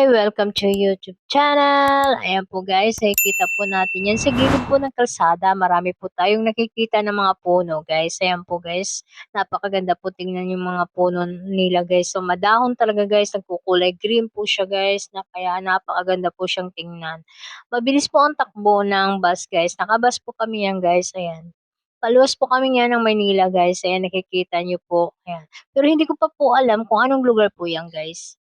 welcome to YouTube channel. Ayan po guys, nakikita po natin yan sa gilid po ng kalsada. Marami po tayong nakikita ng mga puno guys. Ayan po guys, napakaganda po tingnan yung mga puno nila guys. So madahon talaga guys, nagkukulay green po siya guys, na kaya napakaganda po siyang tingnan. Mabilis po ang takbo ng bus guys. Nakabus po kami yan guys, ayan. Paluwas po kami nga ng Maynila guys. Ayan, nakikita nyo po. Ayan. Pero hindi ko pa po alam kung anong lugar po yan guys.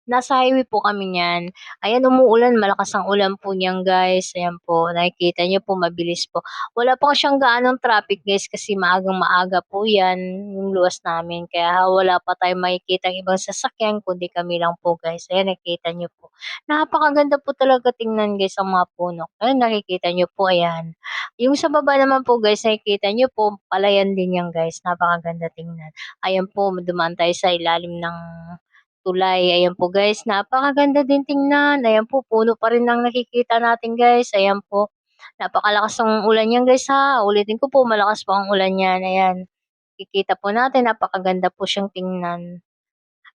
Nasa highway po kami niyan. Ayan, umuulan, malakas ang ulan po niyan guys. Ayan po, nakikita niyo po mabilis po. Wala pa siyang gaanong traffic guys kasi maagang-maaga po yan yung luwas namin. Kaya wala pa tayong makikitang ibang sasakyan kundi kami lang po guys. Ayan, nakikita niyo po. Napakaganda po talaga tingnan guys ang mga puno. Ayan, nakikita niyo po, ayan. Yung sa baba naman po guys, nakikita niyo po, palayan din yan guys. Napakaganda tingnan. Ayan po, dumaan tayo sa ilalim ng tulay. Ayan po guys, napakaganda din tingnan. Ayan po, puno pa rin ang nakikita natin guys. Ayan po, napakalakas ng ulan yan guys ha. Ulitin ko po, malakas po ang ulan yan. Ayan, kikita po natin, napakaganda po siyang tingnan.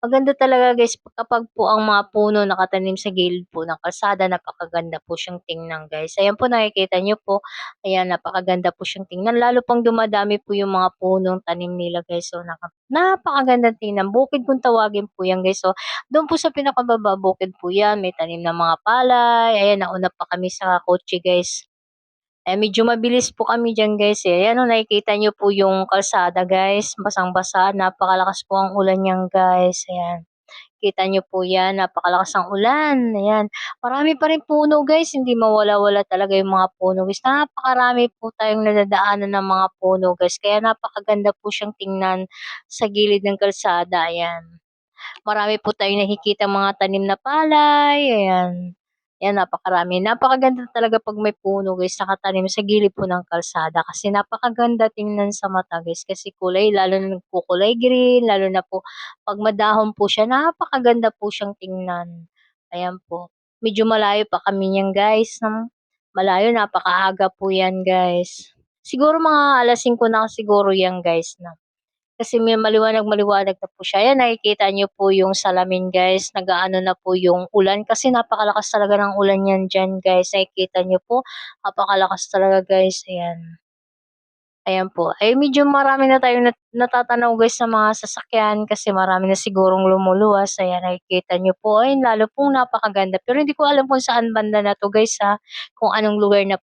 Maganda talaga guys kapag po ang mga puno nakatanim sa gilid po ng kalsada, napakaganda po siyang tingnan guys. Ayan po, nakikita niyo po, ayan, napakaganda po siyang tingnan. Lalo pang dumadami po yung mga punong tanim nila guys. So napakaganda tingnan. Bukid kung tawagin po yan guys. So doon po sa pinakababa, bukid po yan. May tanim ng mga palay. Ayan, nauna pa kami sa kotse guys. Eh, medyo mabilis po kami diyan guys, eh. Ayan, oh, nakikita niyo po yung kalsada guys, basang-basa, napakalakas po ang ulan niyan guys, ayan. Kita niyo po yan, napakalakas ang ulan, ayan. Marami pa rin puno guys, hindi mawala-wala talaga yung mga puno guys. Napakarami po tayong nadadaanan ng mga puno guys, kaya napakaganda po siyang tingnan sa gilid ng kalsada, ayan. Marami po tayong nakikitang mga tanim na palay, ayan. Yan, napakarami. Napakaganda talaga 'pag may puno guys, nakatanim sa gilid po ng kalsada kasi napakaganda tingnan sa mata guys, kasi kulay lalo na nagkukulay green, lalo na po 'pag madahon po siya, napakaganda po siyang tingnan. Ayan po. Medyo malayo pa kami niyan guys, malayo, napakaaga po yan guys. Siguro mga 5:00 na siguro yan guys na. Kasi may maliwanag-maliwanag na po siya. Ayan, nakikita niyo po yung salamin guys, nag-aano na po yung ulan kasi napakalakas talaga ng ulan yan diyan guys. Nakikita niyo po, napakalakas talaga guys, ayan. Ayan po. Ay medyo marami na tayong natatanaw guys sa mga sasakyan kasi marami na sigurong lumuluwas. Ayan, nakikita niyo po. Ayun, lalo pong napakaganda. Pero hindi ko alam kung saan banda na 'to guys ha, kung anong lugar na